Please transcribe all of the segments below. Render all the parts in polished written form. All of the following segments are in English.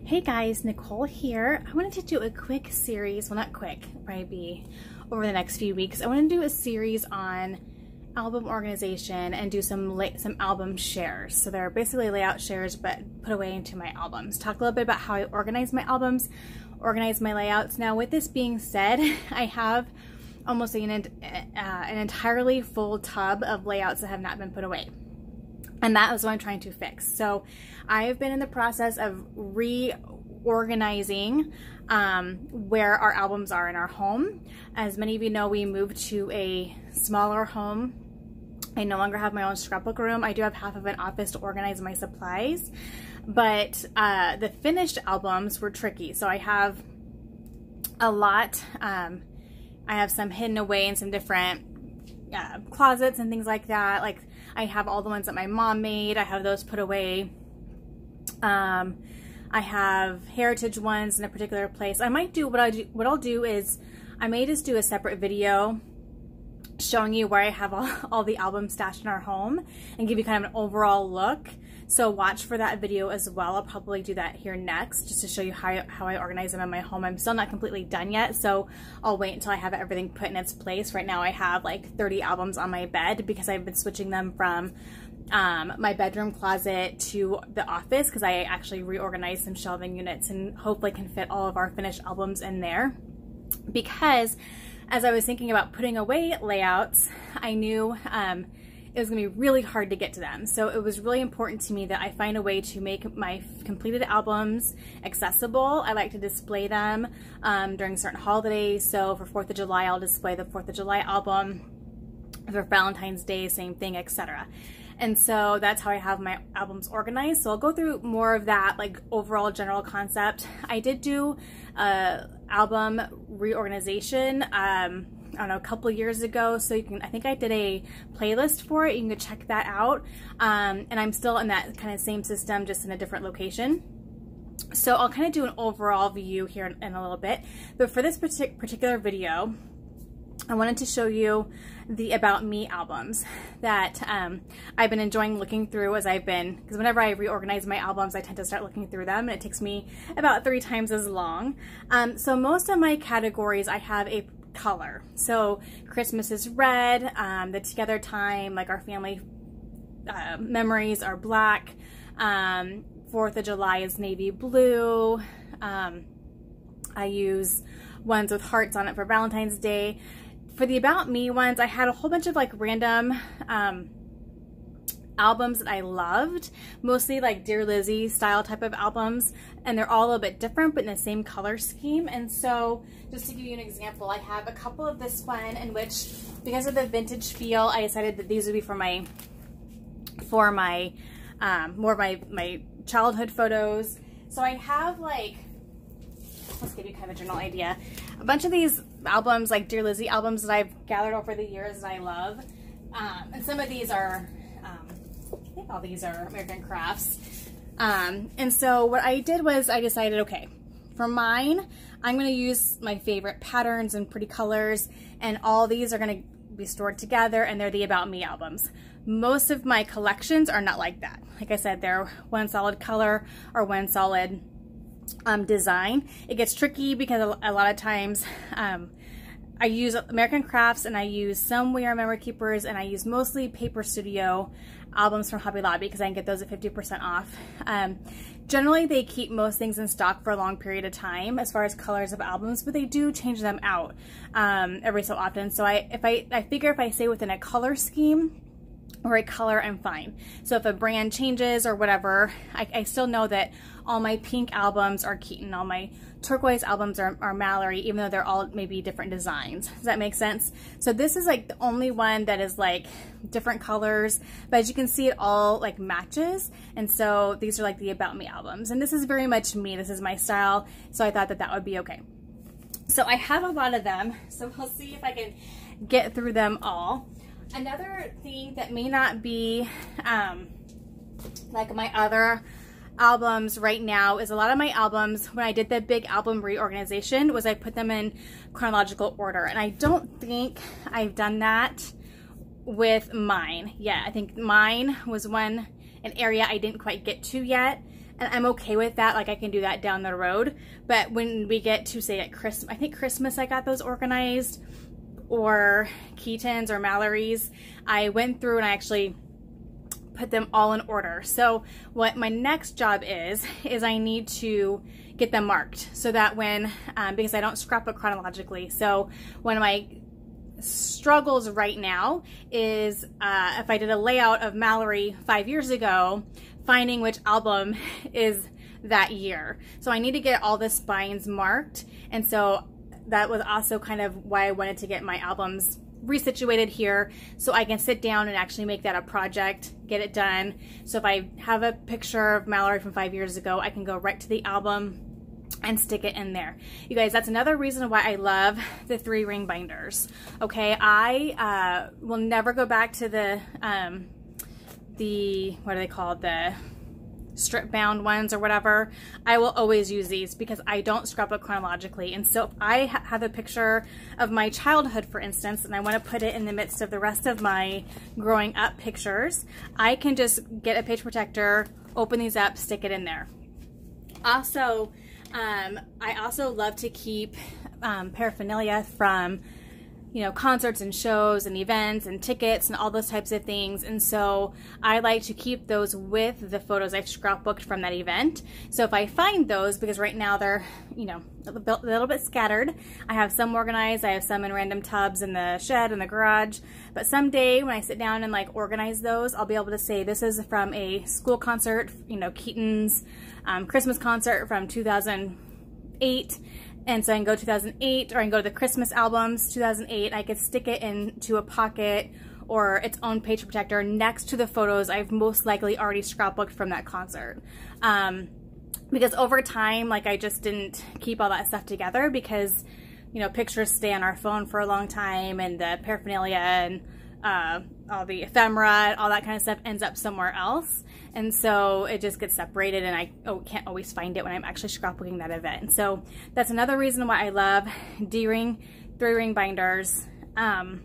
Hey guys, Nicole here. I wanted to do a quick series, well not quick, probably be over the next few weeks. I want to do a series on album organization and do some album shares. So they're basically layout shares but put away into my albums. Talk a little bit about how I organize my albums, organize my layouts. Now with this being said, I have almost an entirely full tub of layouts that have not been put away. And that is what I'm trying to fix. So I have been in the process of reorganizing where our albums are in our home. As many of you know, we moved to a smaller home. I no longer have my own scrapbook room. I do have half of an office to organize my supplies, but the finished albums were tricky. So I have a lot. I have some hidden away in some different closets and things like that. Like I have all the ones that my mom made. I have those put away. I have heritage ones in a particular place. I might do what I'll do is I may just do a separate video showing you where I have all the albums stashed in our home and give you kind of an overall look. So watch for that video as well. I'll probably do that here next just to show you how I organize them in my home. I'm still not completely done yet, so I'll wait until I have everything put in its place. Right now I have like 30 albums on my bed because I've been switching them from my bedroom closet to the office because I actually reorganized some shelving units and hopefully can fit all of our finished albums in there. Because as I was thinking about putting away layouts, I knew it was going to be really hard to get to them. So it was really important to me that I find a way to make my completed albums accessible. I like to display them during certain holidays. So for 4th of July, I'll display the 4th of July album. For Valentine's Day, same thing, etc. And so that's how I have my albums organized. So I'll go through more of that, like overall general concept. I did do album reorganization, I don't know, a couple years ago. So you can, I think I did a playlist for it. You can go check that out. And I'm still in that kind of same system, just in a different location. So I'll kind of do an overall view here in a little bit. But for this particular video, I wanted to show you the About Me albums that I've been enjoying looking through as I've been, because whenever I reorganize my albums, I tend to start looking through them, and it takes me about 3 times as long. So most of my categories, I have a color. So Christmas is red, the together time, like our family memories, are black. 4th of July is navy blue. I use ones with hearts on it for Valentine's Day. For the About Me ones, I had a whole bunch of like random albums that I loved, mostly like Dear Lizzy style type of albums, and they're all a little bit different but in the same color scheme. And so just to give you an example, I have a couple of this one in which, because of the vintage feel, I decided that these would be for my more of my childhood photos. So I have like, let's give you kind of a general idea, a bunch of these albums, like Dear Lizzy albums that I've gathered over the years that I love. And some of these are, I think all these are American Crafts. And so what I did was I decided, okay, for mine, I'm going to use my favorite patterns and pretty colors, and all these are going to be stored together, and they're the About Me albums. Most of my collections are not like that. Like I said, they're one solid color or one solid design. It gets tricky because a lot of times I use American Crafts, and I use some We Are Memory Keepers, and I use mostly Paper Studio albums from Hobby Lobby because I can get those at 50% off. Generally, they keep most things in stock for a long period of time as far as colors of albums, but they do change them out every so often. So I figure if I stay within a color scheme or a color, I'm fine. So if a brand changes or whatever, I still know that all my pink albums are Keaton, all my turquoise albums are Mallory, even though they're all maybe different designs. Does that make sense? So this is like the only one that is like different colors, but as you can see, it all like matches. And so these are like the About Me albums. And this is very much me. This is my style. So I thought that that would be okay. So I have a lot of them. So we'll see if I can get through them all. Another thing that may not be like my other albums right now is a lot of my albums, when I did the big album reorganization, was I put them in chronological order. And I don't think I've done that with mine yet. I think mine was an area I didn't quite get to yet. and I'm okay with that. Like I can do that down the road. But when we get to say at Christmas, I think Christmas I got those organized, or Keaton's or Mallory's, I went through and I actually put them all in order. So what my next job is I need to get them marked so that when, because I don't scrapbook chronologically. So one of my struggles right now is if I did a layout of Mallory 5 years ago, finding which album is that year. So I need to get all the spines marked. And so that was also kind of why I wanted to get my albums resituated here so I can sit down and actually make that a project, get it done. So if I have a picture of Mallory from 5 years ago, I can go right to the album and stick it in there. You guys, that's another reason why I love the 3-ring binders. Okay, I will never go back to the what are they called? The strip bound ones or whatever. I will always use these because I don't scrapbook chronologically. And so if I have a picture of my childhood, for instance, and I want to put it in the midst of the rest of my growing up pictures, I can just get a page protector, open these up, stick it in there. Also, I also love to keep paraphernalia from, you know, concerts and shows and events and tickets and all those types of things. And so I like to keep those with the photos I've scrapbooked from that event. So if I find those, because right now they're, you know, a little bit scattered. I have some organized, I have some in random tubs in the shed in the garage. But someday when I sit down and like organize those, I'll be able to say this is from a school concert, you know, Keaton's Christmas concert from 2008. And so I can go 2008, or I can go to the Christmas albums, 2008. I could stick it into a pocket or its own page protector next to the photos I've most likely already scrapbooked from that concert. Because over time, like I just didn't keep all that stuff together because, you know, pictures stay on our phone for a long time, and the paraphernalia and all the ephemera, all that kind of stuff ends up somewhere else. And so it just gets separated, and I can't always find it when I'm actually scrapbooking that event. So that's another reason why I love D-ring, 3-ring binders. I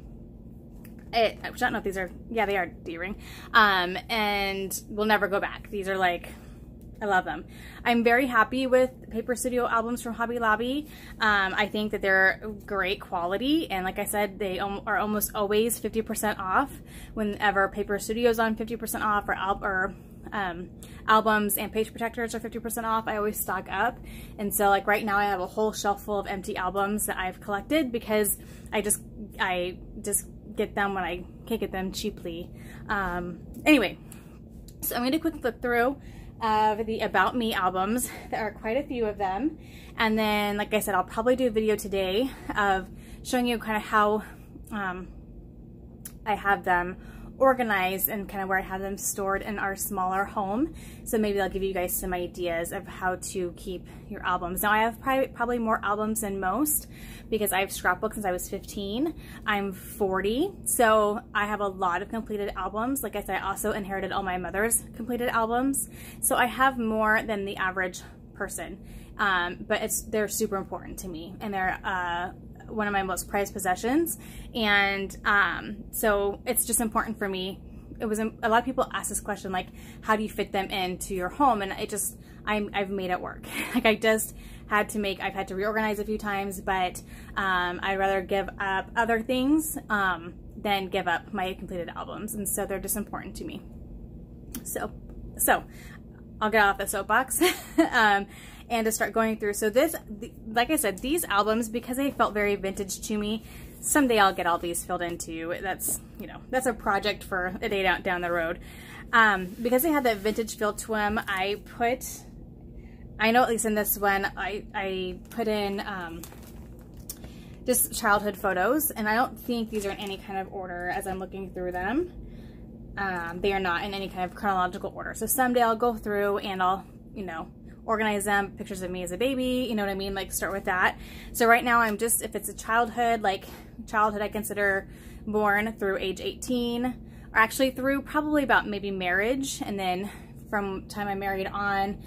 don't know if these are, yeah, they are D-ring. And we'll never go back. These are like, I love them. I'm very happy with Paper Studio albums from Hobby Lobby. I think that they're great quality, and like I said, they are almost always 50% off whenever Paper Studio's on 50% off, or albums and page protectors are 50% off. I always stock up. And so like right now I have a whole shelf full of empty albums that I've collected because I just get them when I can't get them cheaply. Anyway, so I'm going to quick flip through the About Me albums. There are quite a few of them. And then, like I said, I'll probably do a video today of showing you kind of how I have them organized and kind of where I have them stored in our smaller home. So maybe I'll give you guys some ideas of how to keep your albums. Now I have probably more albums than most because I've scrapbooked since I was 15. I'm 40, so I have a lot of completed albums. Like I said, I also inherited all my mother's completed albums. So I have more than the average person, but they're super important to me, and they're one of my most prized possessions. And so it's just important for me. A lot of people ask this question, like, how do you fit them into your home? And I've made it work. Like I've had to reorganize a few times, but I'd rather give up other things than give up my completed albums. And so they're just important to me. So I'll get off the soapbox. And to start going through. So like I said, these albums, because they felt very vintage to me, someday I'll get all these filled in too. That's, you know, that's a project for a day down the road. Because they had that vintage feel to them, I know at least in this one, I put in just childhood photos, and I don't think these are in any kind of order as I'm looking through them. They are not in any kind of chronological order. So someday I'll go through and I'll, you know, organize them, pictures of me as a baby, you know what I mean, like start with that. So right now I'm just, if it's a childhood, like childhood I consider born through age 18, or actually through probably about maybe marriage, and then from time I married on,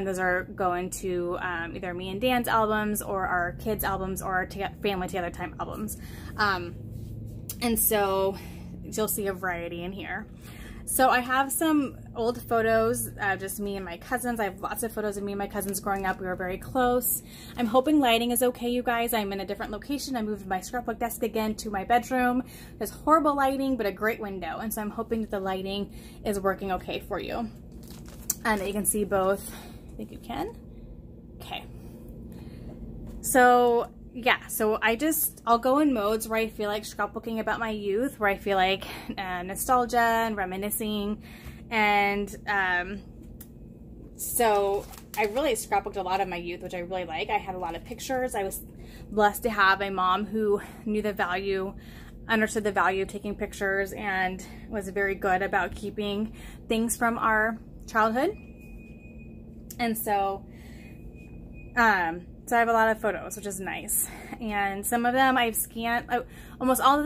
those are going to either me and Dan's albums or our kids' albums or our family together time albums. And so you'll see a variety in here. So I have some old photos of just me and my cousins. I have lots of photos of me and my cousins growing up. We were very close. I'm hoping lighting is okay, you guys. I'm in a different location. I moved my scrapbook desk again to my bedroom. There's horrible lighting, but a great window. And so I'm hoping that the lighting is working okay for you. And that you can see both. I think you can. Okay. So yeah, so I'll go in modes where I feel like scrapbooking about my youth, where I feel like nostalgia and reminiscing. And so I really scrapbooked a lot of my youth, which I really like. I had a lot of pictures. I was blessed to have a mom who knew the value, understood the value of taking pictures, and was very good about keeping things from our childhood. And so, so I have a lot of photos, which is nice. And some of them I've scanned, almost all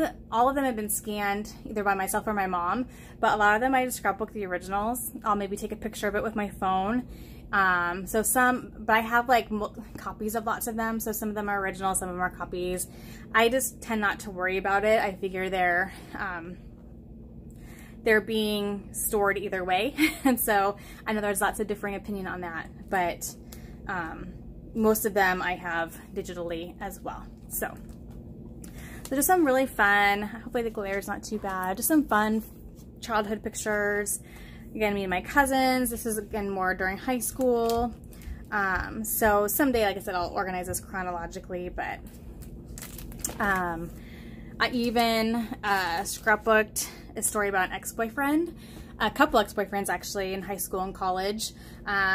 of them have been scanned either by myself or my mom, but a lot of them I just scrapbook the originals. I'll maybe take a picture of it with my phone. So some, but I have like copies of lots of them. So some of them are original, some of them are copies. I just tend not to worry about it. I figure they're being stored either way. And so I know there's lots of differing opinion on that, but most of them I have digitally as well. So just some really fun, hopefully the glare is not too bad, just some fun childhood pictures. Again, me and my cousins. This is again more during high school. So someday, like I said, I'll organize this chronologically, but I even scrapbooked a story about an ex-boyfriend, a couple ex-boyfriends actually in high school and college,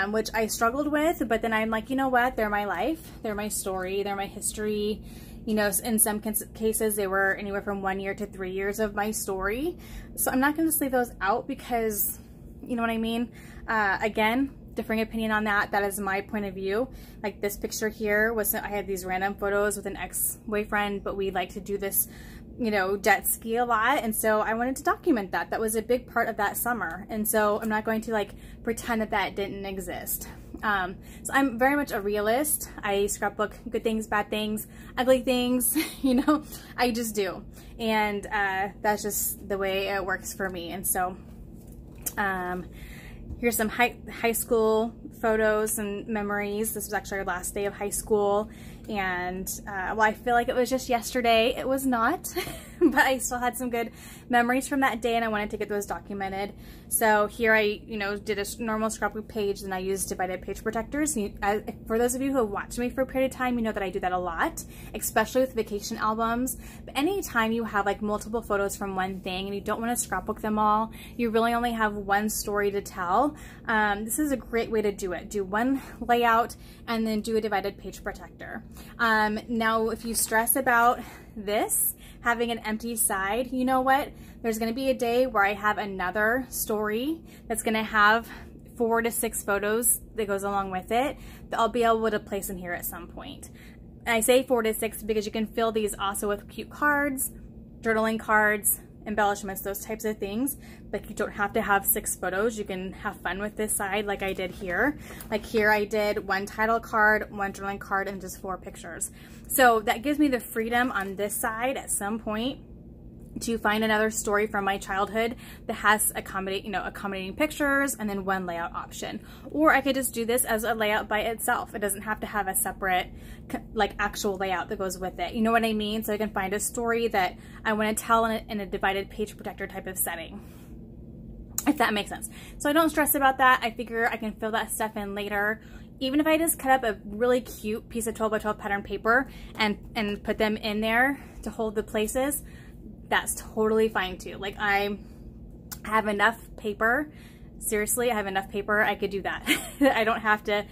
which I struggled with, but then I'm like, you know what, they're my life, they're my story, they're my history. You know, in some cases they were anywhere from 1 year to 3 years of my story. So I'm not going to just leave those out because, you know what I mean? Again, differing opinion on that. That is my point of view. Like this picture here was, I had these random photos with an ex-boyfriend, but we like to do this, you know, jet ski a lot. And so I wanted to document that. That was a big part of that summer. And so I'm not going to like pretend that that didn't exist. So I'm very much a realist. I scrapbook good things, bad things, ugly things, you know, I just do. And that's just the way it works for me. And so here's some high school photos and memories. This was actually our last day of high school. And well, I feel like it was just yesterday. It was not, but I still had some good memories from that day and I wanted to get those documented. So here I, you know, did a normal scrapbook page and I used divided page protectors. For those of you who have watched me for a period of time, you know that I do that a lot, especially with vacation albums. But anytime you have like multiple photos from one thing and you don't want to scrapbook them all, you really only have one story to tell. This is a great way to do it. Do one layout and then do a divided page protector. Now, if you stress about this, having an empty side, you know what? There's going to be a day where I have another story that's going to have 4 to 6 photos that goes along with it that I'll be able to place in here at some point. And I say 4 to 6 because you can fill these also with cute cards, journaling cards, embellishments, those types of things. Like you don't have to have 6 photos. You can have fun with this side like I did here. Like here I did 1 title card, 1 journaling card, and just 4 pictures. So that gives me the freedom on this side at some point to find another story from my childhood that has accommodating pictures and then 1 layout option. Or I could just do this as a layout by itself. It doesn't have to have a separate like actual layout that goes with it. You know what I mean? So I can find a story that I want to tell in a divided page protector type of setting, if that makes sense. So I don't stress about that. I figure I can fill that stuff in later. Even if I just cut up a really cute piece of 12 by 12 pattern paper and put them in there to hold the places, that's totally fine too. Like I have enough paper. Seriously, I have enough paper. I could do that. I don't have to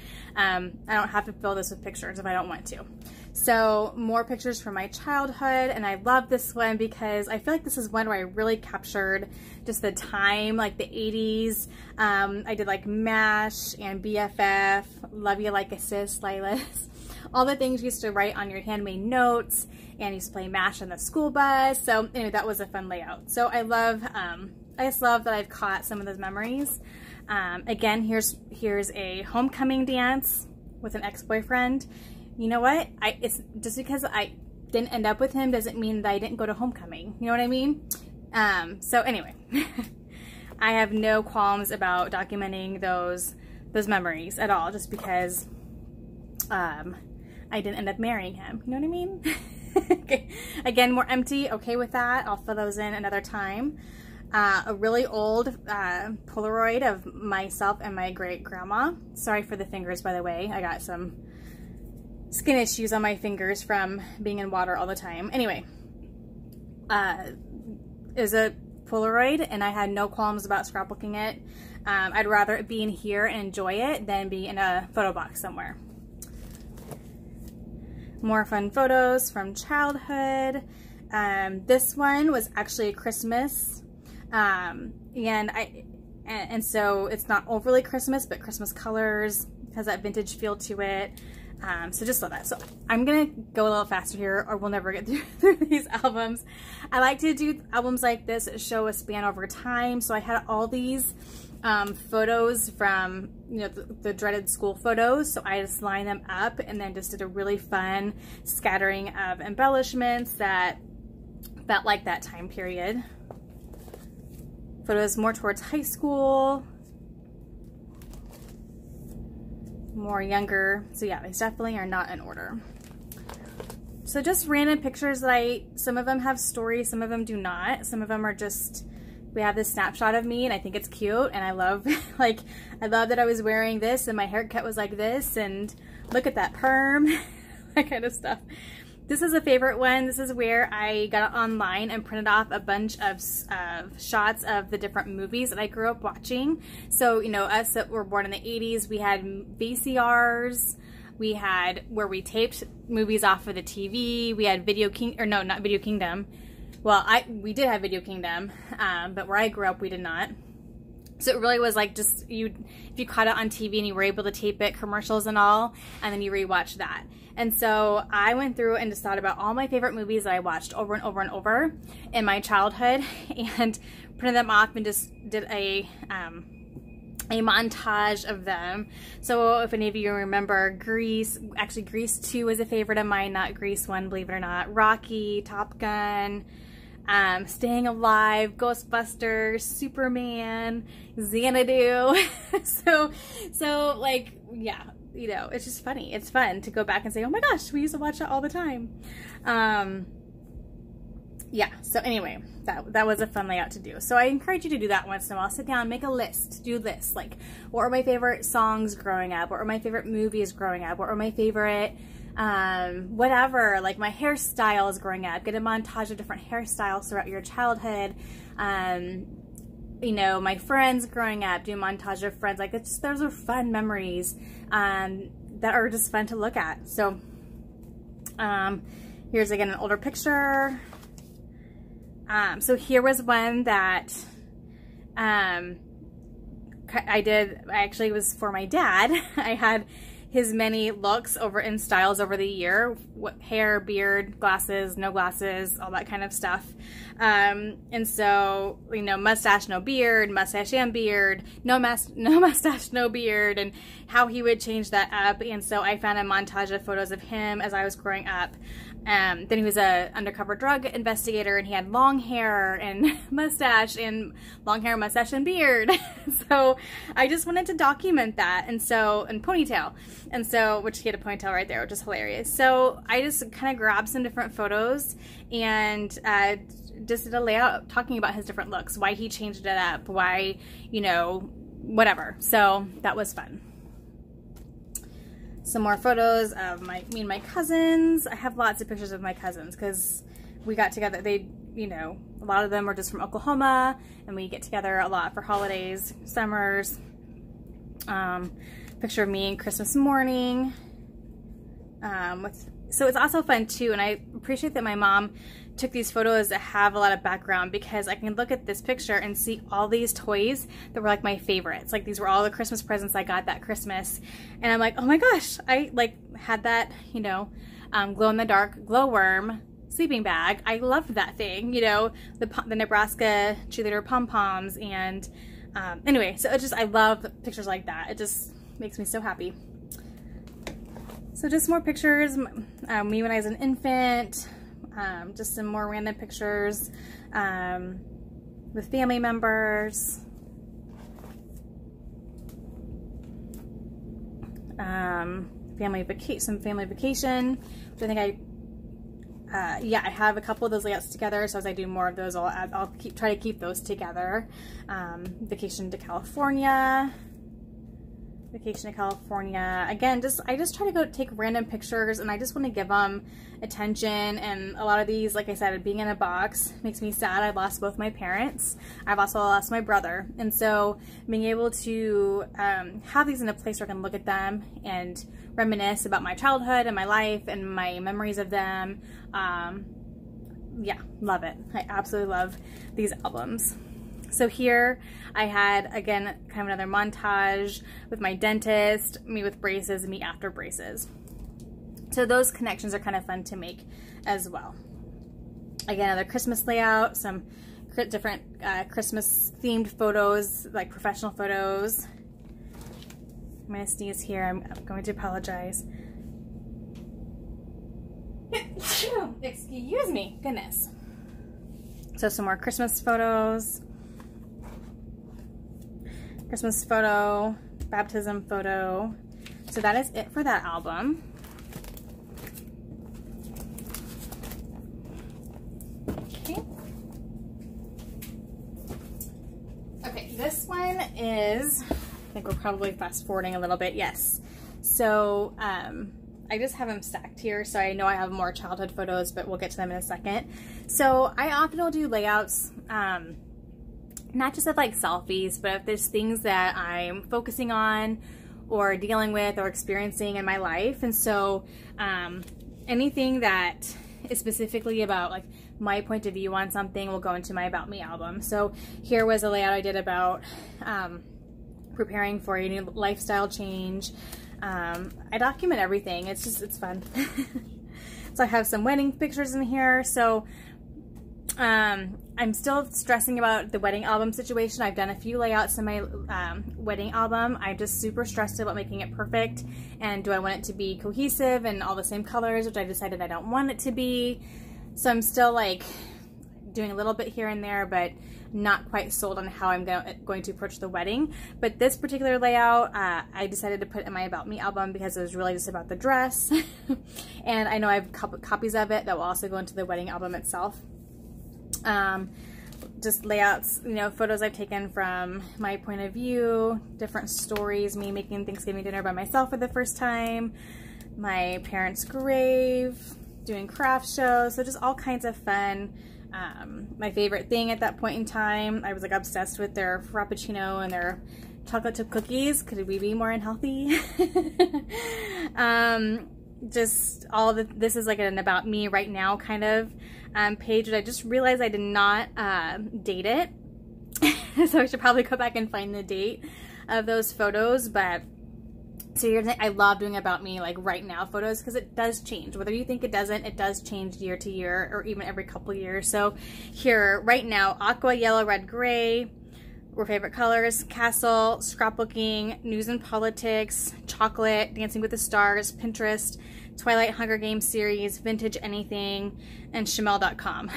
fill this with pictures if I don't want to. So more pictures from my childhood, and I love this one because I feel like this is one where I really captured just the time, like the 80s. I did like MASH and BFF, Love You Like a Sis, Lilas, all the things you used to write on your handmade notes, and used to play MASH on the school bus. So anyway, that was a fun layout. So I just love that I've caught some of those memories. Again, here's a homecoming dance with an ex-boyfriend. You know what? It's just because I didn't end up with him doesn't mean that I didn't go to homecoming. You know what I mean? So anyway, I have no qualms about documenting those memories at all, just because I didn't end up marrying him. You know what I mean? Okay. Again, more empty. Okay with that. I'll fill those in another time. A really old Polaroid of myself and my great grandma. Sorry for the fingers, by the way. I got some skin issues on my fingers from being in water all the time. Anyway, it was a Polaroid, and I had no qualms about scrapbooking it. I'd rather it be in here and enjoy it than be in a photo box somewhere. More fun photos from childhood. This one was actually a Christmas, and so it's not overly Christmas, but Christmas colors, has that vintage feel to it. So just love that. So I'm gonna go a little faster here, or we'll never get through these albums. I like to do albums like this that show a span over time. So I had all these photos from, you know, the dreaded school photos. So I just lined them up and then just did a really fun scattering of embellishments that felt like that time period. Photos more towards high school, more younger. So yeah, these definitely are not in order. So just random pictures that some of them have stories, some of them do not. Some of them are just, we have this snapshot of me and I think it's cute, and I love, like, I love that I was wearing this and my haircut was like this, and look at that perm, that kind of stuff. This is a favorite one. This is where I got it online and printed off a bunch of shots of the different movies that I grew up watching. So, you know, us that were born in the 80s, we had VCRs, we had where we taped movies off of the TV, we had Video King, or no, not Video Kingdom. Well, we did have Video Kingdom, but where I grew up, we did not. So it really was like just, if you caught it on TV and you were able to tape it, commercials and all, and then you rewatch that. And so I went through and just thought about all my favorite movies that I watched over and over and over in my childhood, and printed them off and just did a montage of them. So if any of you remember Grease, actually Grease 2 is a favorite of mine, not Grease 1, believe it or not. Rocky, Top Gun, Staying Alive, Ghostbusters, Superman, Xanadu. so like, yeah, you know, it's just funny. It's fun to go back and say, oh my gosh, we used to watch that all the time. Yeah, so anyway, that was a fun layout to do. So I encourage you to do that once in a while. Sit down, make a list, do this. Like, what were my favorite songs growing up? What were my favorite movies growing up? What were my favorite, whatever, like my hairstyles growing up? Get a montage of different hairstyles throughout your childhood. You know, my friends growing up, do a montage of friends. Like, it's just, those are fun memories, that are just fun to look at. So, here's again an older picture. So here was one that I actually was for my dad. I had his many looks over in styles over the year, hair, beard, glasses, no glasses, all that kind of stuff. And so, you know, mustache, no beard, mustache and beard, no mustache, no beard, and how he would change that up. And so I found a montage of photos of him as I was growing up. Then he was a undercover drug investigator, and he had long hair and mustache, and long hair, mustache, and beard. So I just wanted to document that, and ponytail, and so, which he had a ponytail right there, which is hilarious. So I just kind of grabbed some different photos and just did a layout talking about his different looks, why he changed it up, why, you know, whatever. So that was fun. Some more photos of me and my cousins. I have lots of pictures of my cousins because we got together. They, you know, a lot of them are just from Oklahoma, and we get together a lot for holidays, summers. Picture of me Christmas morning. So it's also fun too, and I appreciate that my mom took these photos that have a lot of background, because I can look at this picture and see all these toys that were like my favorites. Like, these were all the Christmas presents I got that Christmas, and I'm like, oh my gosh, I like had that, you know, glow-in-the-dark glowworm sleeping bag. I loved that thing, you know, the Nebraska cheerleader pom-poms, and anyway, so it's just, I love pictures like that. It just makes me so happy. So just more pictures, me when I was an infant. Just some more random pictures with family members. some family vacation, which I think yeah, I have a couple of those layouts together, so as I do more of those, I'll try to keep those together. Vacation to California. Again, I just try to go take random pictures, and I just want to give them attention. And a lot of these, like I said, being in a box makes me sad. I lost both my parents. I've also lost my brother. And so being able to have these in a place where I can look at them and reminisce about my childhood and my life and my memories of them. Yeah, love it. I absolutely love these albums. So here I had, again, kind of another montage with my dentist, me with braces, and me after braces. So those connections are kind of fun to make as well. Again, another Christmas layout, some different Christmas themed photos, like professional photos. I'm gonna sneeze here, I'm going to apologize. Excuse me, goodness. So some more Christmas photos. Christmas photo, baptism photo. So that is it for that album. Okay, this one is, I think we're probably fast forwarding a little bit, yes. So I just have them stacked here, so I know I have more childhood photos, but we'll get to them in a second. So I often will do layouts, not just of like selfies, but if there's things that I'm focusing on or dealing with or experiencing in my life. And so anything that is specifically about like my point of view on something will go into my About Me album. So here was a layout I did about preparing for a new lifestyle change. I document everything. It's fun. So I have some wedding pictures in here. So I'm still stressing about the wedding album situation. I've done a few layouts in my wedding album. I'm just super stressed about making it perfect. And do I want it to be cohesive and all the same colors, which I decided I don't want it to be. So I'm still like doing a little bit here and there, but not quite sold on how I'm going to approach the wedding. But this particular layout, I decided to put in my About Me album because it was really just about the dress. And I know I have copies of it that will also go into the wedding album itself. Just layouts, you know, photos I've taken from my point of view, different stories, me making Thanksgiving dinner by myself for the first time, my parents' grave, doing craft shows, so just all kinds of fun. My favorite thing at that point in time, I was like obsessed with their Frappuccino and their chocolate chip cookies. Could we be more unhealthy? Just all of this is like an About Me right now kind of page, and I just realized I did not date it. So I should probably go back and find the date of those photos. But so here's, I love doing About Me like right now photos because it does change. Whether you think it doesn't, it does change year to year or even every couple years. So here right now, aqua, yellow, red, gray were favorite colors. Castle, scrapbooking, news and politics, chocolate, Dancing with the Stars, Pinterest, Twilight, Hunger Games series, vintage anything, and Shimelle.com.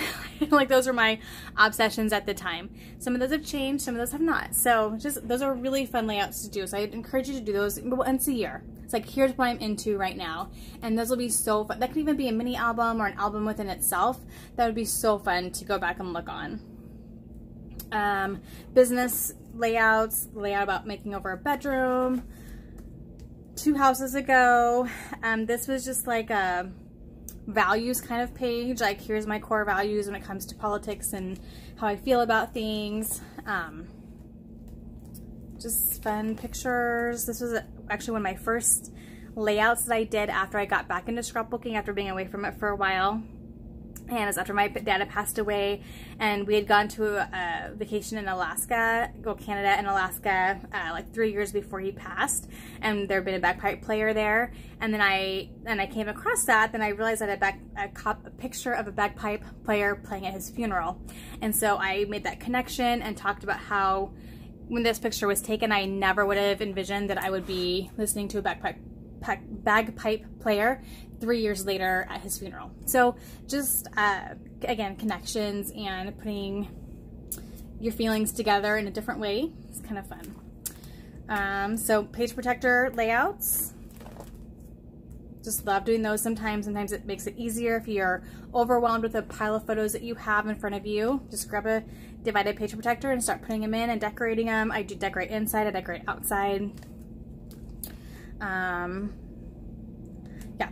Like those were my obsessions at the time. Some of those have changed, some of those have not. So just those are really fun layouts to do. So I encourage you to do those once a year. It's like, here's what I'm into right now. And those will be so fun. That could even be a mini album or an album within itself. That would be so fun to go back and look on. Business layouts, layout about making over a bedroom. 2 houses ago, this was just like a values kind of page. Like, here's my core values when it comes to politics and how I feel about things. Just fun pictures. This was actually one of my first layouts that I did after I got back into scrapbooking after being away from it for a while. And it was after my dad had passed away, and we had gone to a vacation in Alaska, Canada and Alaska, like 3 years before he passed, and there had been a bagpipe player there. And then I came across that, then I realized I had a picture of a bagpipe player playing at his funeral. And so I made that connection and talked about how when this picture was taken, I never would have envisioned that I would be listening to a bagpipe player 3 years later at his funeral. So just again, connections and putting your feelings together in a different way. It's kind of fun. So page protector layouts, just love doing those sometimes. Sometimes it makes it easier if you're overwhelmed with a pile of photos that you have in front of you. Just grab a divided page protector and start putting them in and decorating them. I do decorate inside, I decorate outside. Yeah,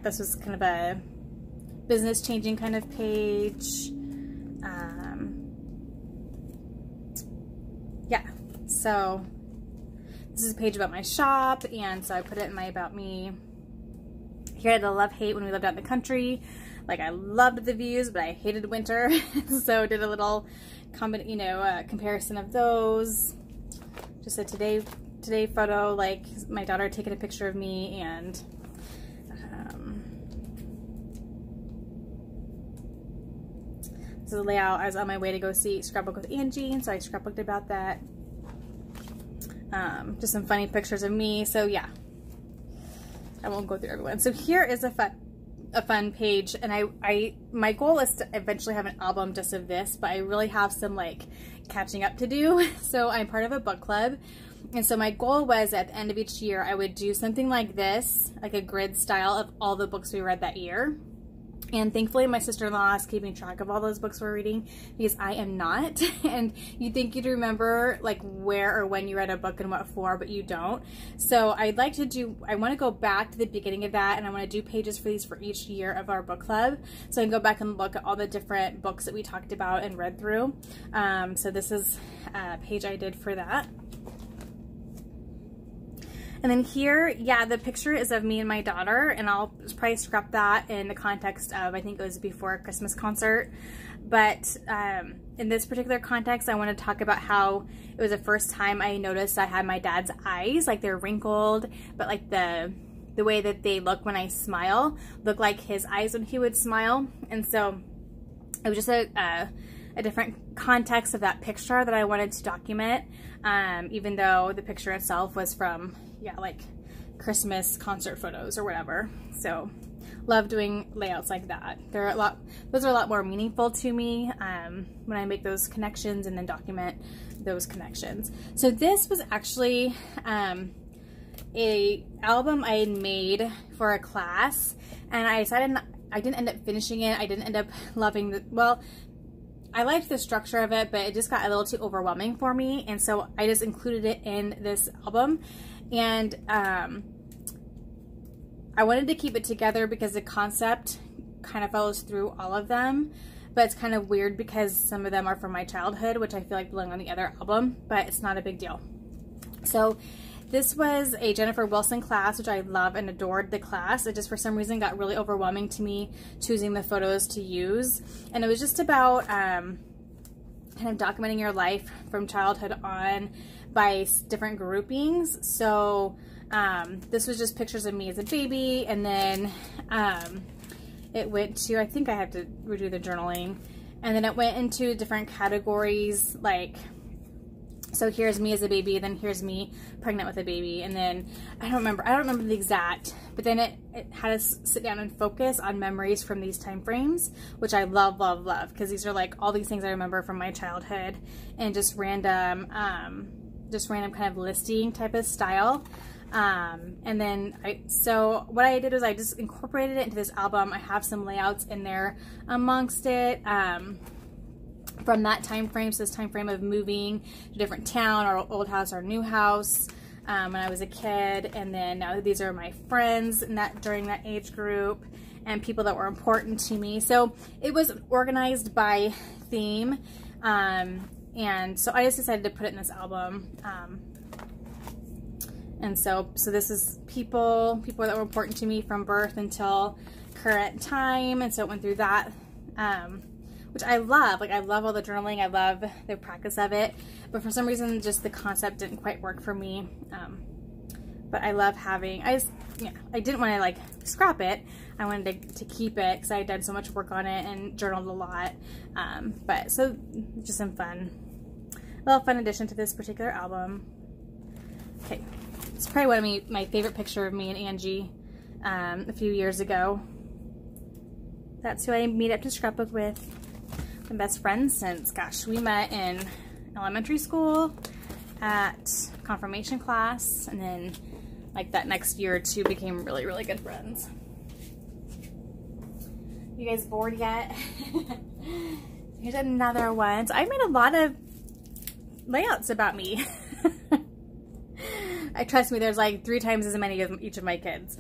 this was kind of a business changing kind of page. Yeah, so this is a page about my shop, and so I put it in my about me. Here I had the love-hate when we lived out in the country. Like, I loved the views, but I hated winter. So did a little comparison of those. Just a today photo, like my daughter taking a picture of me, and this is the layout. I was on my way to go see Scrapbook with Angie, and so I scrapbooked about that. Just some funny pictures of me. So yeah, I won't go through everyone. So here is a fun page, and my goal is to eventually have an album just of this, but I really have some like catching up to do. So I'm part of a book club, and so my goal was at the end of each year I would do something like this, like a grid style of all the books we read that year. And thankfully my sister-in-law is keeping track of all those books we're reading, because I am not. And you'd think you'd remember like where or when you read a book and what for, but you don't. So I want to go back to the beginning of that, and I want to do pages for these for each year of our book club. So I can go back and look at all the different books that we talked about and read through. So this is a page I did for that. And then here, yeah, the picture is of me and my daughter, and I'll probably scrap that in the context of, I think it was before a Christmas concert. But in this particular context, I want to talk about how it was the first time I noticed I had my dad's eyes, like they're wrinkled, but like the way that they look when I smile look like his eyes when he would smile. And so it was just a different context of that picture that I wanted to document, even though the picture itself was from, yeah, like Christmas concert photos or whatever. So love doing layouts like that. Those are a lot more meaningful to me when I make those connections and then document those connections. So this was actually a album I had made for a class, and I decided I didn't end up finishing it. I didn't end up loving I liked the structure of it, but it just got a little too overwhelming for me, and so I just included it in this album. And I wanted to keep it together because the concept kind of follows through all of them, but it's kind of weird because some of them are from my childhood, which I feel like belong on the other album, but it's not a big deal. So this was a Jennifer Wilson class, which I love and adored the class. It just for some reason got really overwhelming to me choosing the photos to use. And it was just about kind of documenting your life from childhood on by different groupings. So this was just pictures of me as a baby, and then it went to, I think I had to redo the journaling, and then it went into different categories, like, so here's me as a baby, then here's me pregnant with a baby, and then I don't remember the exact, but then it had us sit down and focus on memories from these time frames, which I love, because these are like all these things I remember from my childhood, and just random kind of listing type of style. And then so what I did was I just incorporated it into this album. I have some layouts in there amongst it, from that time frame. So this time frame of moving to a different town, or old house or new house, when I was a kid. And then now these are my friends during that age group, and people that were important to me. So it was organized by theme. And so I just decided to put it in this album. And so this is people that were important to me from birth until current time. And so it went through that, which I love. Like, I love all the journaling. I love the practice of it. But for some reason, just the concept didn't quite work for me. But I love having, I didn't want to like scrap it. I wanted to keep it because I had done so much work on it and journaled a lot. But so just a little fun addition to this particular album. Okay, it's probably one of my favorite picture of me and Angie a few years ago. That's who I meet up to scrapbook with. Been best friends since, gosh, we met in elementary school at confirmation class, and then like that next year or two became really, really good friends. You guys bored yet? Here's another one. So I made a lot of layouts about me. Trust me, there's like 3 times as many of each of my kids.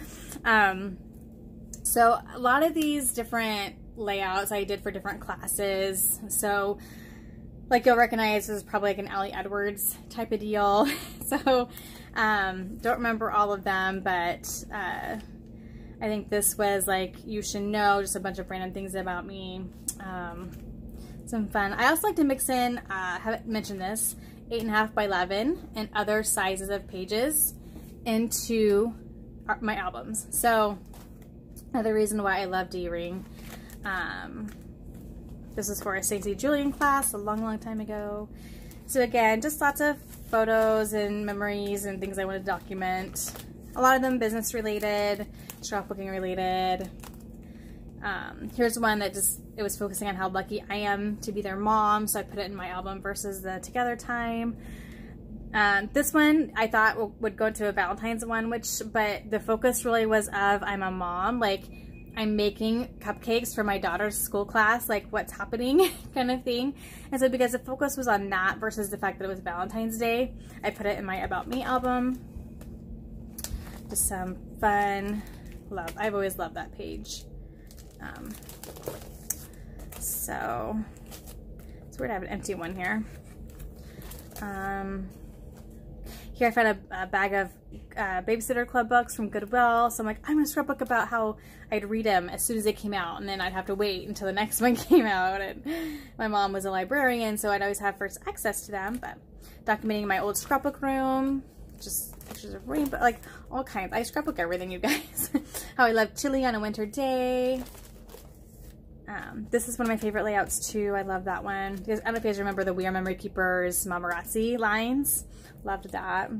So a lot of these different layouts I did for different classes. So like you'll recognize, this is probably like an Allie Edwards type of deal. So don't remember all of them, but I think this was like You Should Know, just a bunch of random things about me. Some fun. I also like to mix in, haven't mentioned this, 8.5 by 11 and other sizes of pages into my albums. So another reason why I love D-Ring. This is for a Stacey Julian class a long time ago. So again, just lots of photos and memories and things I want to document. A lot of them business related, scrapbooking related. Here's one that it was focusing on how lucky I am to be their mom, so I put it in my album versus the together time. This one I thought would go to a Valentine's one, but the focus really was of I'm a mom, like I'm making cupcakes for my daughter's school class, like what's happening kind of thing. And so because the focus was on that versus the fact that it was Valentine's Day, I put it in my About Me album. Just some fun love. I've always loved that page. So it's weird I have an empty one here. Here I found a bag of Babysitter Club books from Goodwill. So I'm like, I'm gonna scrapbook about how I'd read them as soon as they came out, and then I'd have to wait until the next one came out. And my mom was a librarian, so I'd always have first access to them. But documenting my old scrapbook room, just pictures of rainbow, like all kinds. I scrapbook everything, you guys. How I love chili on a winter day. This is one of my favorite layouts too. I love that one. Because I don't know if you guys remember the We Are Memory Keepers Mamarazzi lines. Loved that.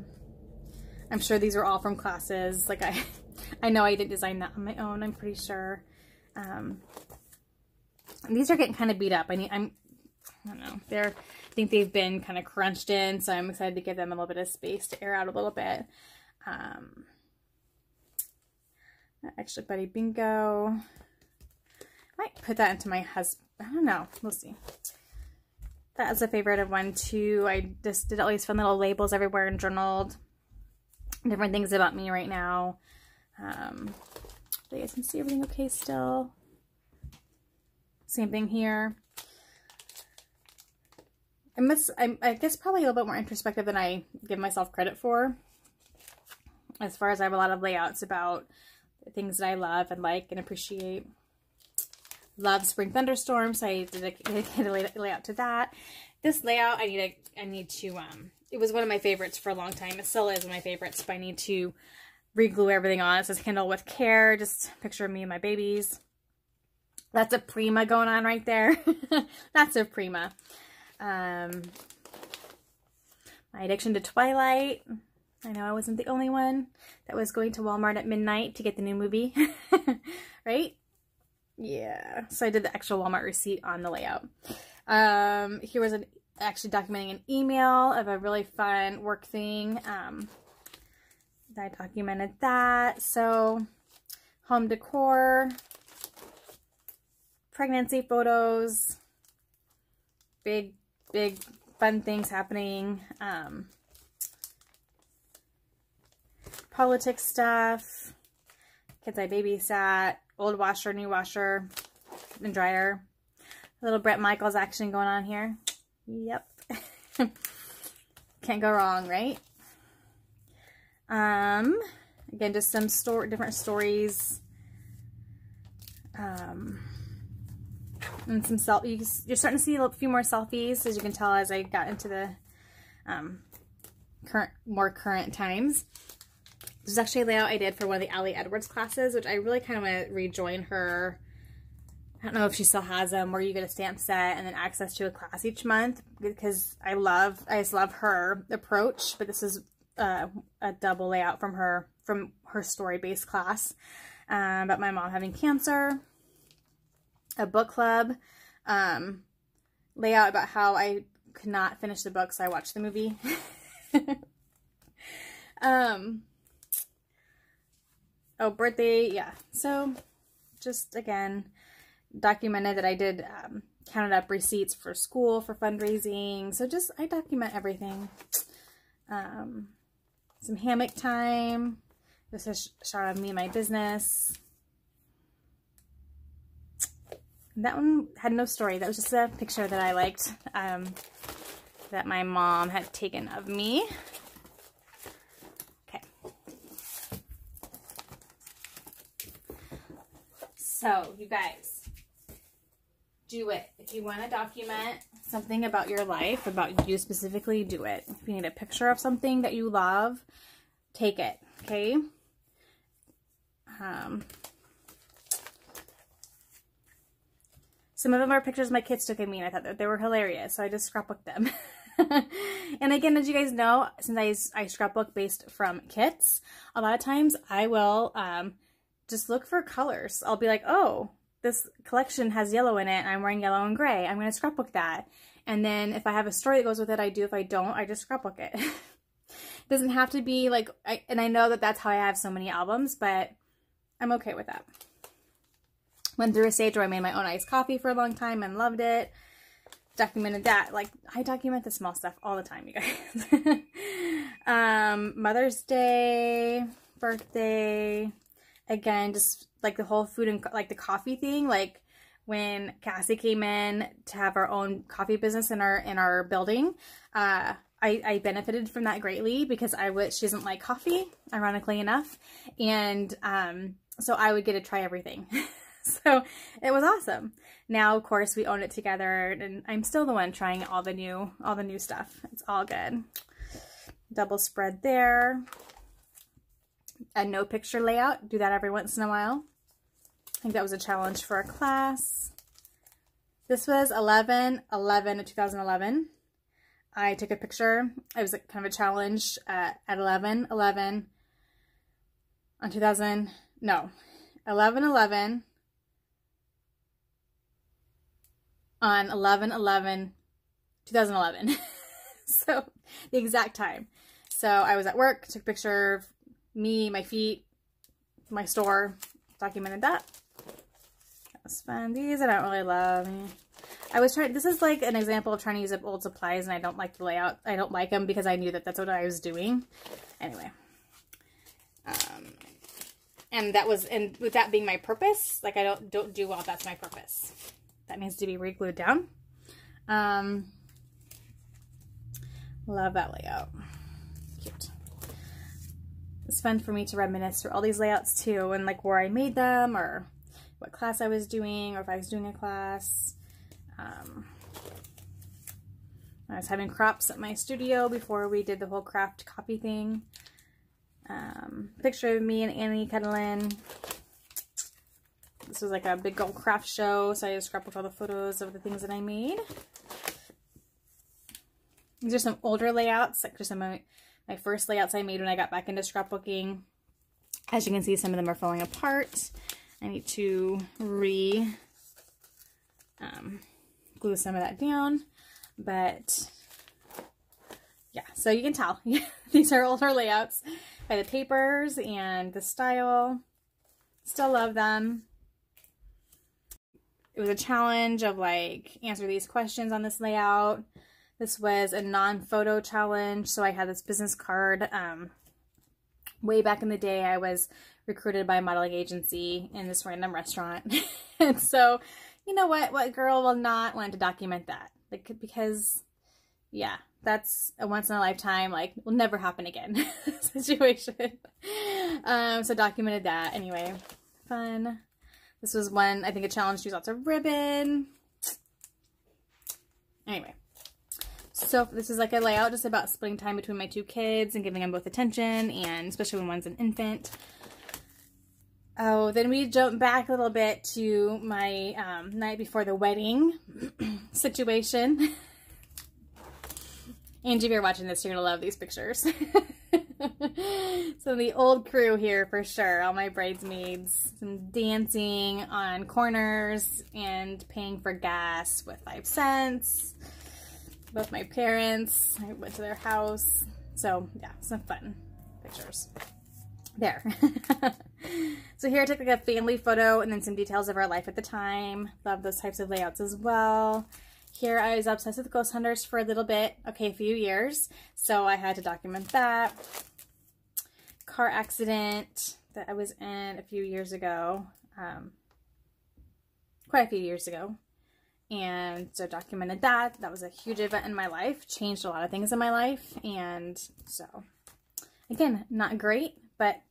I'm sure these were all from classes. Like I know I didn't design that on my own, I'm pretty sure. These are getting kind of beat up. I don't know. I think they've been kind of crunched in, so I'm excited to give them a little bit of space to air out a little bit. Extra Buddy Bingo. Might put that into my husband. I don't know. We'll see. That is a favorite of one too. I just did all these fun little labels everywhere and journaled different things about me right now. You guys can see everything okay still. Same thing here. I guess probably a little bit more introspective than I give myself credit for. As far as I have a lot of layouts about the things that I love and like and appreciate. Love Spring Thunderstorms, so I did a layout to that. This layout, I need to, it was one of my favorites for a long time. It still is one of my favorites, but I need to re-glue everything on. It says Kindle with care, just a picture of me and my babies. That's a Prima going on right there. That's a Prima. My addiction to Twilight. I know I wasn't the only one that was going to Walmart at midnight to get the new movie, right? Yeah, so I did the extra Walmart receipt on the layout. Here was actually documenting an email of a really fun work thing. I documented that. So home decor, pregnancy photos, big fun things happening. Politics stuff, kids I babysat, old washer, new washer, and dryer. A little Bret Michaels action going on here. Yep. Can't go wrong, right? Again, just some different stories. And some you're starting to see a few more selfies, as you can tell as I got into the more current times. This is actually a layout I did for one of the Allie Edwards classes, which I really kind of want to rejoin her. I don't know if she still has them, where you get a stamp set and then access to a class each month, because I just love her approach. But this is a double layout from her story-based class about my mom having cancer. A book club layout about how I could not finish the book, so I watched the movie. Oh, birthday, yeah. So just again, documented that I did counted up receipts for school, for fundraising. So just, I document everything. Some hammock time. This is a shot of me and my business. That one had no story. That was just a picture that I liked, that my mom had taken of me. Okay. So, you guys, do it. If you want to document something about your life, about you specifically, do it. If you need a picture of something that you love, take it, okay? Some of them are pictures my kids took of me, and I thought that they were hilarious, so I just scrapbooked them. And again, as you guys know, since I scrapbook based from kits, a lot of times I will just look for colors. I'll be like, oh, this collection has yellow in it, and I'm wearing yellow and gray. I'm going to scrapbook that. And then if I have a story that goes with it, I do. If I don't, I just scrapbook it. It doesn't have to be like, and I know that that's how I have so many albums, but I'm okay with that. Went through a stage where I made my own iced coffee for a long time and loved it. Documented that. Like, I document the small stuff all the time, you guys. Mother's Day, birthday. Again, just like the whole food and like the coffee thing. Like when Cassie came in to have our own coffee business in our building, I benefited from that greatly because she doesn't like coffee, ironically enough. And so I would get to try everything. So it was awesome. Now, of course, we own it together, and I'm still the one trying all the new stuff. It's all good. Double spread there. A no picture layout. Do that every once in a while. I think that was a challenge for a class. This was 11/11 of 2011. I took a picture. It was kind of a challenge at 11/11 on 2000. No, 11/11. On 11/11/2011. So the exact time. So I was at work, took a picture of me, my feet, my store, documented that. That was fun. These I don't really love. I was trying, this is like an example of trying to use up old supplies, and I don't like the layout. I don't like them because I knew that that's what I was doing. Anyway. And that was, and with that being my purpose, like I don't do well, that's my purpose. That needs to be re-glued down. Love that layout. Cute. It's fun for me to reminisce through all these layouts too, and like where I made them, or what class I was doing, or if I was doing a class. I was having crops at my studio before we did the whole craft copy thing. Picture of me and Annie cuddling. This was like a big old craft show, so I just scrapbooked all the photos of the things that I made. These are some older layouts, like just some of my first layouts I made when I got back into scrapbooking. As you can see, some of them are falling apart. I need to glue some of that down, but yeah, so you can tell these are older layouts by the papers and the style. Still love them. It was a challenge of like, answer these questions on this layout. This was a non-photo challenge. So I had this business card. Way back in the day, I was recruited by a modeling agency in this random restaurant. And so, you know what girl will not want to document that? Like, because yeah, that's a once in a lifetime, like will never happen again situation. So documented that anyway. Fun. This was one, I think, a challenge to use lots of ribbon. Anyway, so this is like a layout just about splitting time between my two kids and giving them both attention, and especially when one's an infant. Oh, then we jump back a little bit to my night before the wedding situation. Angie, if you're watching this, you're going to love these pictures. So the old crew here for sure. All my bridesmaids, some dancing on corners and paying for gas with 5 cents. Both my parents, I went to their house. So yeah, some fun pictures there. So here I took like a family photo and then some details of our life at the time. Love those types of layouts as well. Here I was obsessed with ghost hunters for a little bit, okay, a few years. So I had to document that. Car accident that I was in a few years ago, quite a few years ago. And so documented that. That was a huge event in my life, changed a lot of things in my life. And so, again, not great, but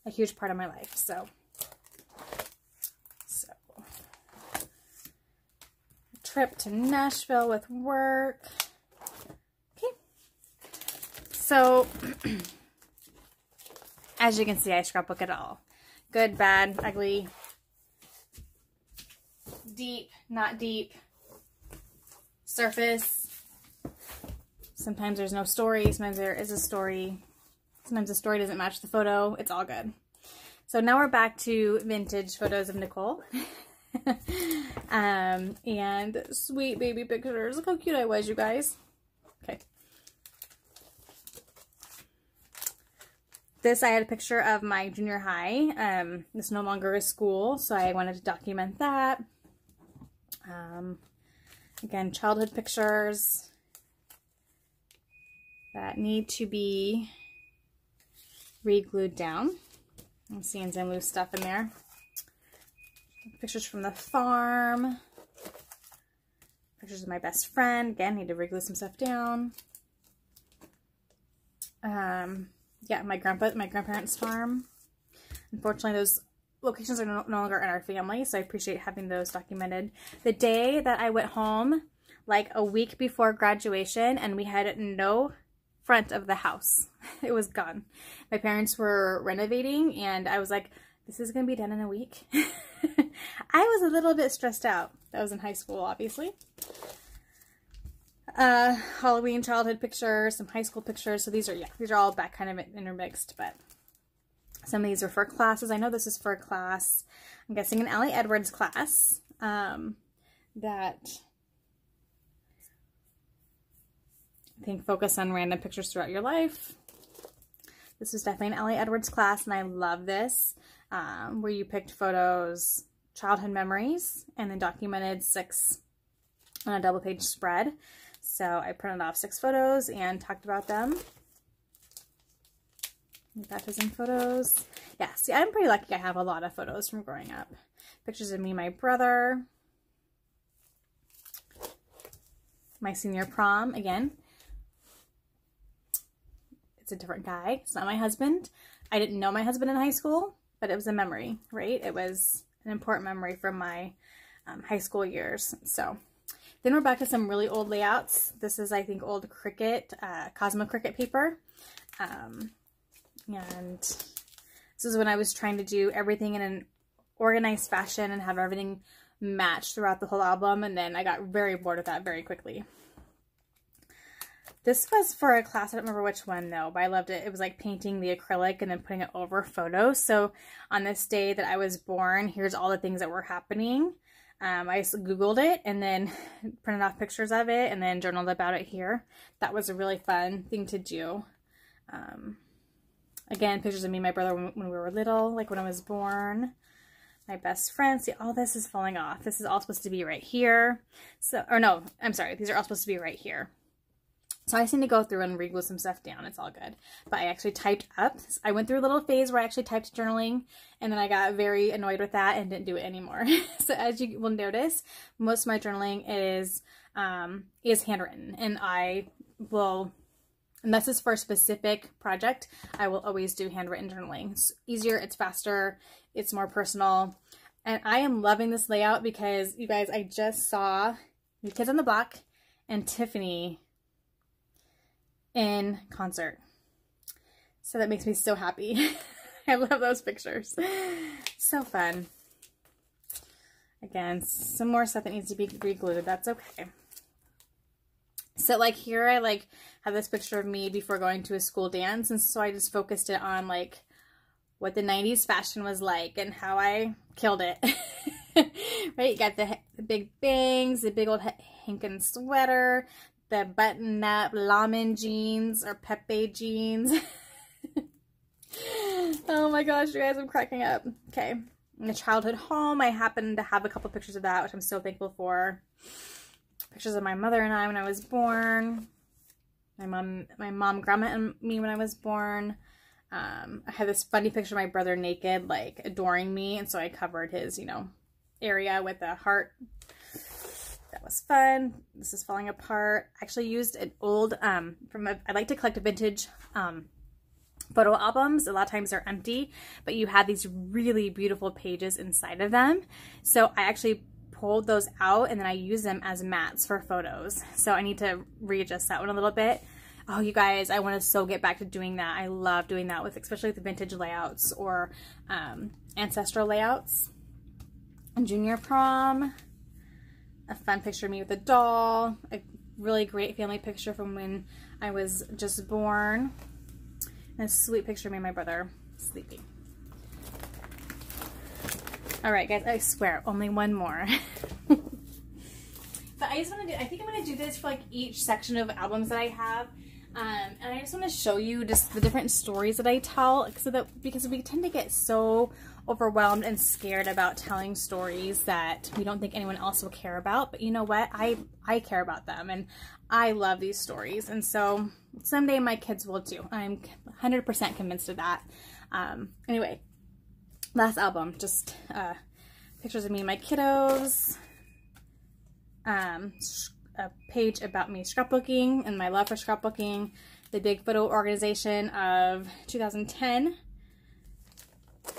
a huge part of my life. So trip to Nashville with work. Okay. So, as you can see, I scrapbook it all. Good, bad, ugly, deep, not deep, surface. Sometimes there's no story, sometimes there is a story. Sometimes the story doesn't match the photo. It's all good. So now we're back to vintage photos of Nicole. And sweet baby pictures. Look how cute I was, you guys. Okay. This, I had a picture of my junior high. It's no longer a school, so I wanted to document that. Again, childhood pictures that need to be re-glued down. I'm seeing some loose stuff in there. Pictures from the farm. Pictures of my best friend. Again, need to re-glue some stuff down. Yeah, my grandparents' farm. Unfortunately, those locations are no longer in our family, so I appreciate having those documented. The day that I went home, like a week before graduation, and we had no front of the house. It was gone. My parents were renovating, and I was like, this is going to be done in a week. I was a little bit stressed out. That was in high school, obviously. Halloween childhood pictures, some high school pictures. So these are all back kind of intermixed, but some of these are for classes. I know this is for a class, I'm guessing an Allie Edwards class, that I think focus on random pictures throughout your life. This is definitely an Allie Edwards class, and I love this, where you picked photos, childhood memories, and then documented 6 on a double page spread. So I printed off 6 photos and talked about them. Baptism photos. Yeah, see, I'm pretty lucky I have a lot of photos from growing up. Pictures of me and my brother. My senior prom, again. It's a different guy. It's not my husband. I didn't know my husband in high school, but it was a memory, right? It was an important memory from my high school years. So then we're back to some really old layouts. This is, I think, old Cricut, Cosmo Cricut paper. And this is when I was trying to do everything in an organized fashion and have everything match throughout the whole album. And then I got very bored of that very quickly. This was for a class, I don't remember which one though, but I loved it. It was like painting the acrylic and then putting it over photos. So on this day that I was born, here's all the things that were happening. I just Googled it and then printed off pictures of it and then journaled about it here. That was a really fun thing to do. Again, pictures of me and my brother when we were little, like when I was born. My best friend. See, all this is falling off. This is all supposed to be right here. So, or no, I'm sorry. These are all supposed to be right here. So I just need to go through and re-glue some stuff down. It's all good. But I actually typed up. I went through a little phase where I actually typed journaling, and then I got very annoyed with that and didn't do it anymore. So as you will notice, most of my journaling is handwritten, and I will, unless it's for a specific project, I will always do handwritten journaling. It's easier, it's faster, it's more personal. And I am loving this layout because, you guys, I just saw New Kids on the Block and Tiffany in concert. So that makes me so happy. I love those pictures. So fun. Again, some more stuff that needs to be re-glued. That's okay. So like here I like have this picture of me before going to a school dance, and so I just focused it on like what the 90s fashion was like and how I killed it. Right? You got the big bangs, the big old Hankin sweater, the button-up Lamin jeans or Pepe jeans. Oh my gosh, you guys, I'm cracking up. Okay. In a childhood home, I happen to have a couple pictures of that, which I'm so thankful for. Pictures of my mother and I when I was born. My mom, grandma, and me when I was born. I had this funny picture of my brother naked, like adoring me, and so I covered his, you know, area with a heart. That was fun. This is falling apart. I actually used an old, I like to collect vintage photo albums. A lot of times they're empty, but you have these really beautiful pages inside of them. So I actually pulled those out and then I use them as mats for photos. So I need to readjust that one a little bit. Oh, you guys, I want to so get back to doing that. I love doing that with, especially with the vintage layouts or ancestral layouts. Junior prom. A fun picture of me with a doll. A really great family picture from when I was just born. And a sweet picture of me and my brother sleeping. All right, guys, I swear, only one more. But I just want to do, I think I'm going to do this for like each section of albums that I have. And I just want to show you just the different stories that I tell, so that, because we tend to get so overwhelmed and scared about telling stories that we don't think anyone else will care about. But you know what? I care about them and I love these stories. And so someday my kids will too. I'm 100% convinced of that. Anyway, last album, just pictures of me and my kiddos. A page about me scrapbooking and my love for scrapbooking. The big photo organization of 2010.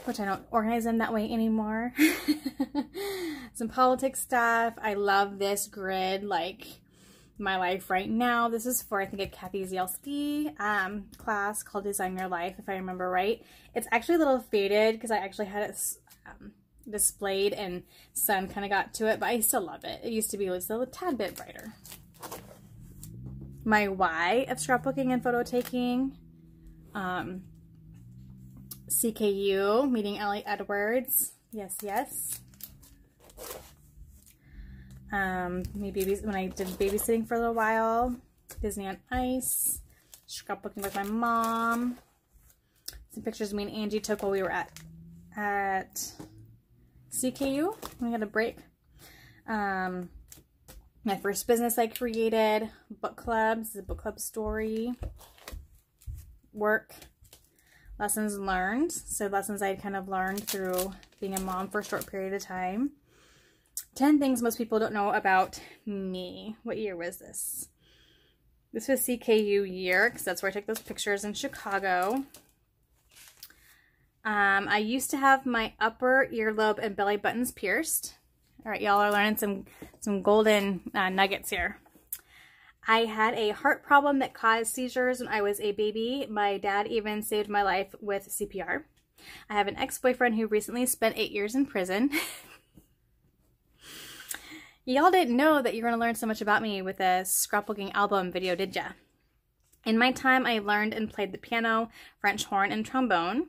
Which I don't organize them that way anymore. Some politics stuff. I love this grid, like my life right now. This is for, I think, a Kathy Zielski class called Design Your Life, if I remember right. It's actually a little faded because I actually had it displayed and sun kind of got to it, but I still love it. It used to be a tad bit brighter. My why of scrapbooking and photo taking. CKU, meeting Ellie Edwards. Yes, yes. Maybe when I did babysitting for a little while. Disney on Ice. Scrapbooking with my mom. Some pictures me and Angie took while we were at CKU. We got a break. My first business I created. Book club. This is a book club story. Work. Lessons learned. So lessons I kind of learned through being a mom for a short period of time. 10 things most people don't know about me. What year was this? This was CKU year, because that's where I took those pictures in Chicago. I used to have my upper earlobe and belly buttons pierced. All right, y'all are learning some golden nuggets here. I had a heart problem that caused seizures when I was a baby. My dad even saved my life with CPR. I have an ex-boyfriend who recently spent 8 years in prison. Y'all didn't know that you're going to learn so much about me with a scrapbooking album video, did ya? In my time, I learned and played the piano, French horn, and trombone.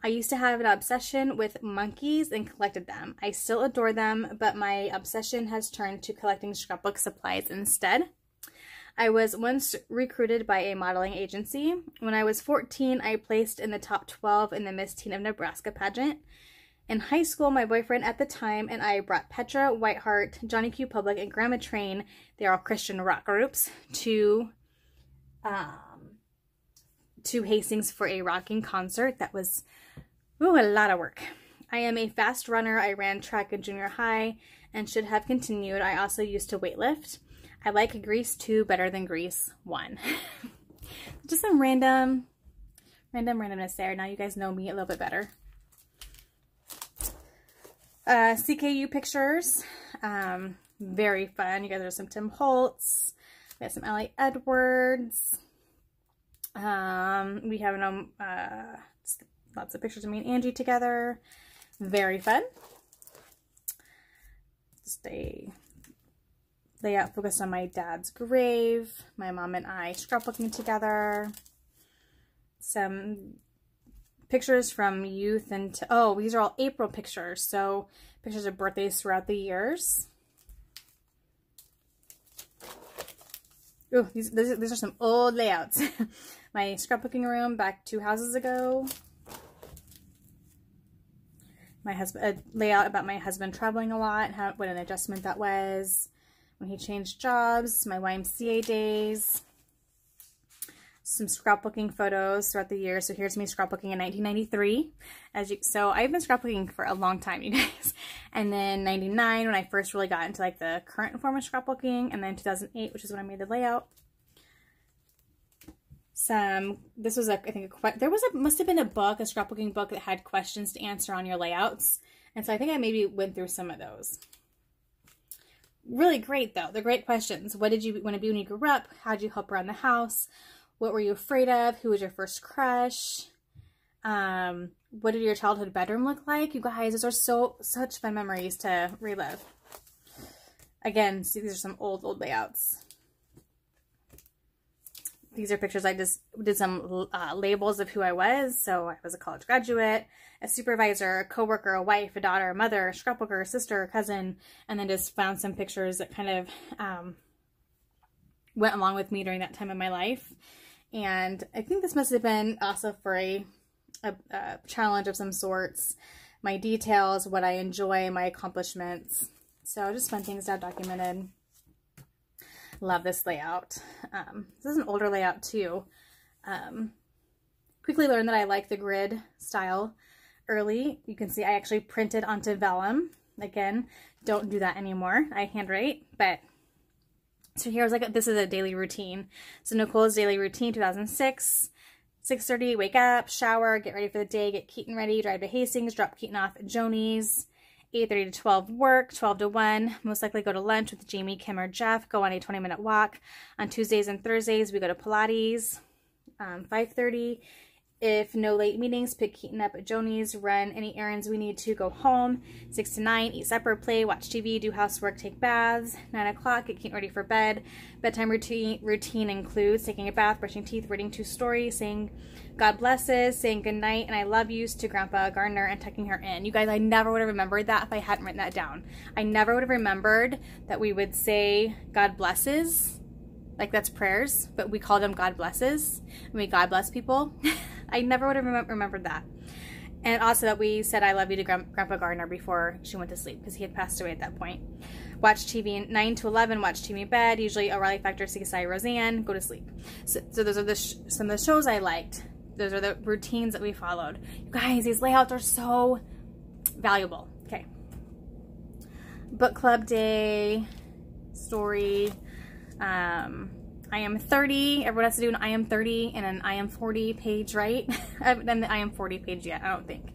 I used to have an obsession with monkeys and collected them. I still adore them, but my obsession has turned to collecting scrapbook supplies instead. I was once recruited by a modeling agency. When I was 14, I placed in the top 12 in the Miss Teen of Nebraska pageant. In high school, my boyfriend at the time and I brought Petra, Whiteheart, Johnny Q. Public, and Grandma Train, they're all Christian rock groups, to Hastings for a rocking concert. That was a lot of work. I am a fast runner. I ran track in junior high and should have continued. I also used to weightlift. I like Grease 2 better than Grease 1. Just some randomness there. Now you guys know me a little bit better. CKU pictures. Very fun. You guys are some Tim Holtz. We have some Ellie Edwards. We have lots of pictures of me and Angie together. Very fun. Just a layout focused on my dad's grave. My mom and I scrapbooking together. Some pictures from youth and oh, these are all April pictures. So pictures of birthdays throughout the years. Ooh, these are some old layouts. My scrapbooking room back 2 houses ago. my husband, a layout about my husband traveling a lot, what an adjustment that was when he changed jobs, my YMCA days, some scrapbooking photos throughout the year. So here's me scrapbooking in 1993. So I've been scrapbooking for a long time, you guys. And then 99 when I first really got into like the current form of scrapbooking, and then 2008, which is when I made the layout. This was I think must have been a book, a scrapbooking book that had questions to answer on your layouts. And so I think I maybe went through some of those. Really great though. They're great questions. What did you want to be when you grew up? How did you help around the house? What were you afraid of? Who was your first crush? What did your childhood bedroom look like? You guys, those are such fun memories to relive. Again, see, these are some old layouts. These are pictures. I just did some labels of who I was. So I was a college graduate, a supervisor, a coworker, a wife, a daughter, a mother, a scrapbooker, a sister, a cousin, and then just found some pictures that kind of went along with me during that time of my life. And I think this must have been also for a challenge of some sorts. My details, what I enjoy, my accomplishments. So just fun things to have documented. Love this layout. This is an older layout too. Quickly learned that I like the grid style early. You can see I actually printed onto vellum. Again, don't do that anymore. I handwrite, but so here's this is a daily routine. So Nicole's daily routine, 2006, 6:30, wake up, shower, get ready for the day, get Keaton ready, drive to Hastings, drop Keaton off at Joni's. 8:30 to 12 work, 12 to 1, most likely go to lunch with Jamie, Kim, or Jeff, go on a 20-minute walk. On Tuesdays and Thursdays, we go to Pilates. 5:30, if no late meetings, pick Keaton up at Joni's, run any errands we need to, go home. 6 to 9, eat supper, play, watch TV, do housework, take baths. 9 o'clock, get Keaton ready for bed. Bedtime routine includes taking a bath, brushing teeth, reading 2 stories, saying God blesses, saying good night and I love yous to Grandpa Gardner, and tucking her in. You guys, I never would have remembered that if I hadn't written that down. I never would have remembered that we would say God blesses, like that's prayers, but we called them God blesses, and we God bless people. I never would have remembered that. And also that we said I love you to Grandpa Gardner before she went to sleep, because he had passed away at that point. Watch TV 9 to 11, watch TV in bed, usually O'Reilly Factor, CSI, Roseanne, go to sleep. So those are some of the shows I liked. Those are the routines that we followed. You guys, these layouts are so valuable. Okay. Book club day, story. I am 30. Everyone has to do an I am 30 and an I am 40 page, right? I haven't done the I am 40 page yet, I don't think.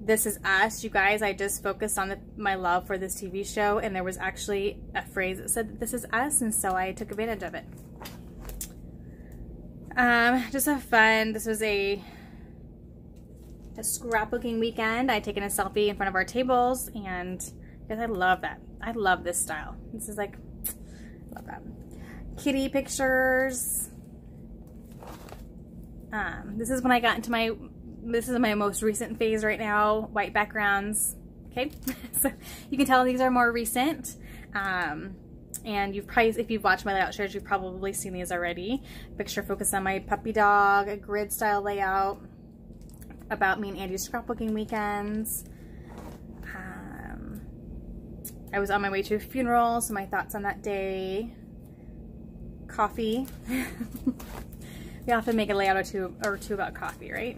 This is us, you guys. I just focused on my love for this TV show, and there was actually a phrase that said that this is us, and so I took advantage of it. Just have fun. This was a scrapbooking weekend. I'd taken a selfie in front of our tables, and guys, I love that. I love this style. This is like, love that. Kitty pictures. This is when I got into this is my most recent phase right now, white backgrounds. Okay, so you can tell these are more recent. And you've probably, if you've watched my layout shares, you've probably seen these already. Picture focused on my puppy dog, a grid style layout about me and Andy's scrapbooking weekends. I was on my way to a funeral, so my thoughts on that day. Coffee. We often make a layout or two about coffee, right?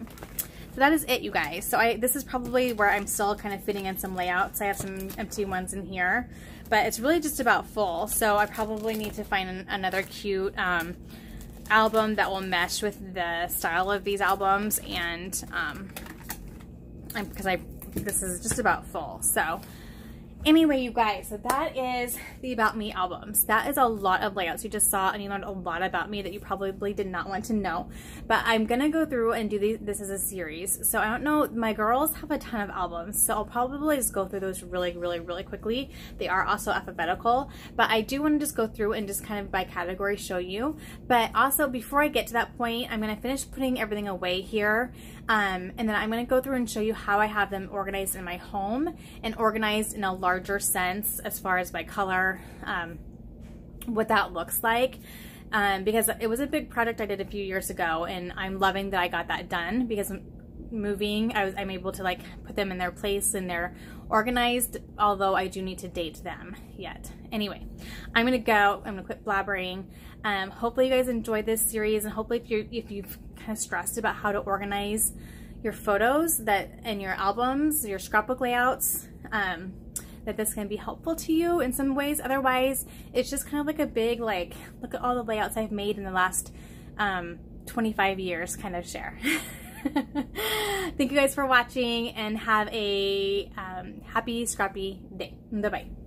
So that is it, you guys. So this is probably where I'm still kind of fitting in some layouts. I have some empty ones in here, but it's really just about full. So I probably need to find another cute album that will mesh with the style of these albums, and this is just about full. So anyway, you guys, so that is the About Me albums. That is a lot of layouts you just saw, and you learned a lot about me that you probably did not want to know. But I'm gonna go through and do this as a series. So I don't know, my girls have a ton of albums, so I'll probably just go through those really quickly. They are also alphabetical, but I do want to just go through and just kind of by category show you. But also, before I get to that point, I'm gonna finish putting everything away here, and then I'm gonna go through and show you how I have them organized in my home and organized in a larger sense as far as by color, what that looks like, because it was a big project I did a few years ago, and I'm loving that I got that done, because moving, I'm able to like put them in their place and they're organized, although I do need to date them yet. Anyway, I'm gonna go. I'm gonna quit blabbering. Hopefully you guys enjoyed this series, and hopefully if you've kind of stressed about how to organize your photos and your albums, your scrapbook layouts, that this can be helpful to you in some ways. Otherwise, it's just kind of like a big, like, look at all the layouts I've made in the last 25 years kind of share. Thank you guys for watching, and have a happy scrappy day. Bye-bye.